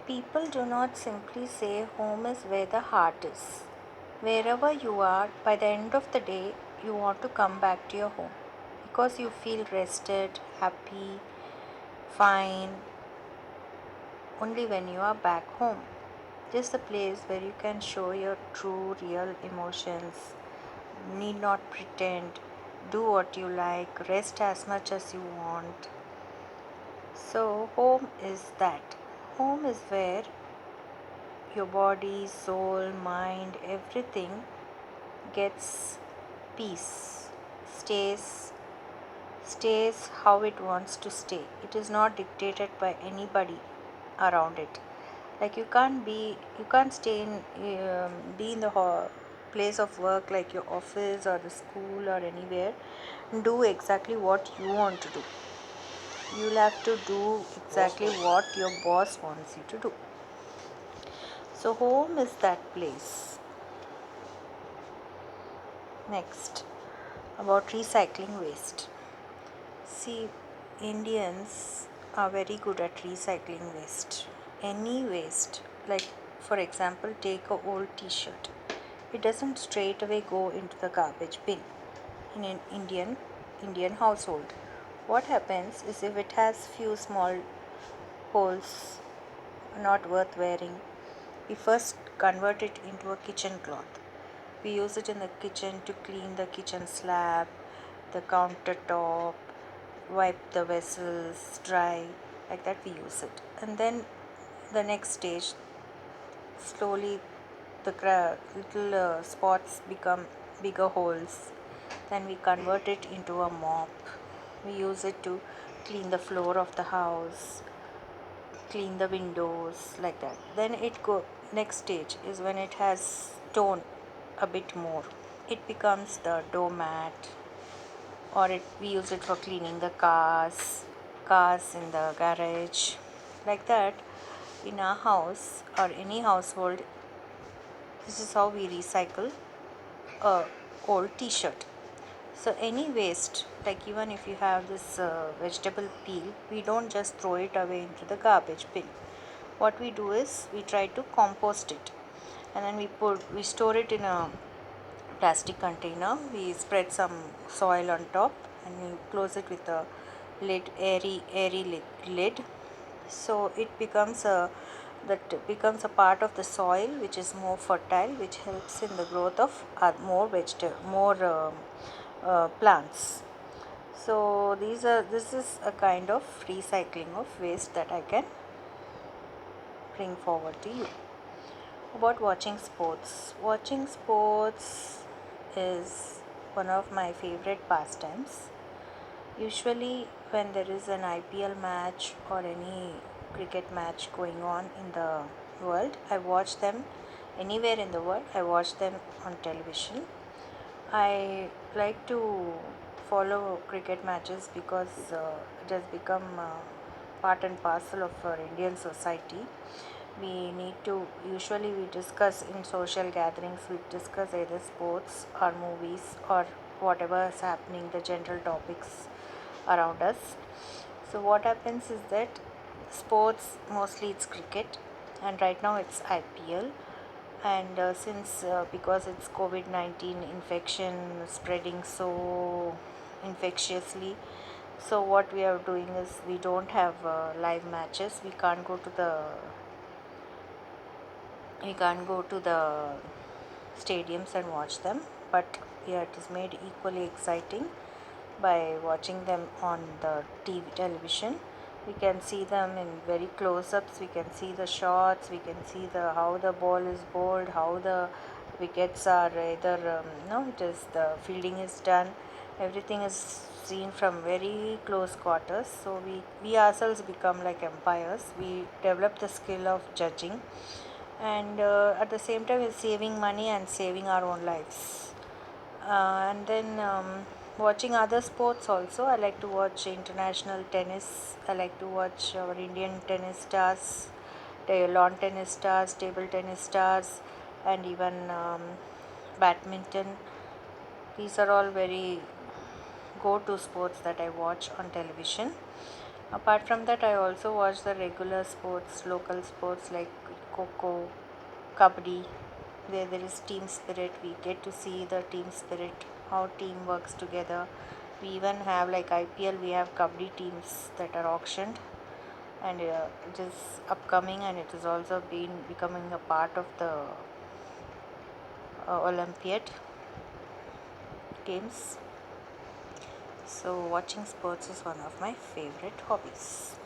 People do not simply say home is where the heart is. Wherever you are, by the end of the day, you want to come back to your home because you feel rested, happy, fine only when you are back home. Just a place where you can show your true, real emotions, need not pretend, do what you like, rest as much as you want. So, home is that. Home is where your body, soul, mind, everything gets peace, stays how it wants to stay. It is not dictated by anybody around it. Like you can't stay in be in the place of work like your office or the school or anywhere. Do exactly what you want to do. You'll have to do exactly what your boss wants you to do. So home is that place. Next, about recycling waste. See, Indians are very good at recycling waste. Any waste, like for example, take a old T-shirt. It doesn't straight away go into the garbage bin in an Indian household. What happens is if it has few small holes not worth wearing, we first convert it into a kitchen cloth. We use it in the kitchen to clean the kitchen slab, the countertop, wipe the vessels dry, like that we use it. And then the next stage, slowly the little spots become bigger holes. Then we convert it into a mop. We use it to clean the floor of the house, clean the windows, like that. Then it go next stage is when it has stone a bit more. It becomes the doormat, or we use it for cleaning the cars in the garage, like that. In our house or any household, this is how we recycle a old t-shirt. So any waste, like even if you have this vegetable peel, we don't just throw it away into the garbage bin. What we do is we try to compost it, and then we store it in a plastic container. We spread some soil on top and we close it with a airy lid. So it becomes a part of the soil which is more fertile, which helps in the growth of more plants. So this is a kind of recycling of waste that I can bring forward to you. About watching sports. Watching sports is one of my favorite pastimes. Usually, when there is an IPL match or any cricket match going on in the world, I watch them anywhere in the world. I watch them on television. I like to follow cricket matches because it has become part and parcel of our Indian society. We need to usually we discuss in social gatherings, we discuss either sports or movies or whatever is happening, the general topics around us. So what happens is that sports, mostly it's cricket, and right now it's IPL. And since because it's COVID-19 infection spreading so infectiously, so what we are doing is we don't have live matches. We can't go to the stadiums and watch them, but yeah, it is made equally exciting by watching them on the television. We can see them in very close-ups. We can see the shots. We can see the how the ball is bowled, how the wickets are either no, it is the fielding is done. Everything is seen from very close quarters. So we ourselves become like empires. We develop the skill of judging, and at the same time, we're saving money and saving our own lives. And then watching other sports also. I like to watch international tennis. I like to watch our Indian tennis stars, lawn tennis stars, table tennis stars, and even badminton. These are all very go to sports that I watch on television. Apart from that, I also watch the regular sports, local sports like Coco, Kabaddi, where there is team spirit. We get to see the team spirit, how team works together. We even have like IPL, we have Kabaddi teams that are auctioned, and it is upcoming, and it is also been becoming a part of the Olympiad games. So watching sports is one of my favorite hobbies.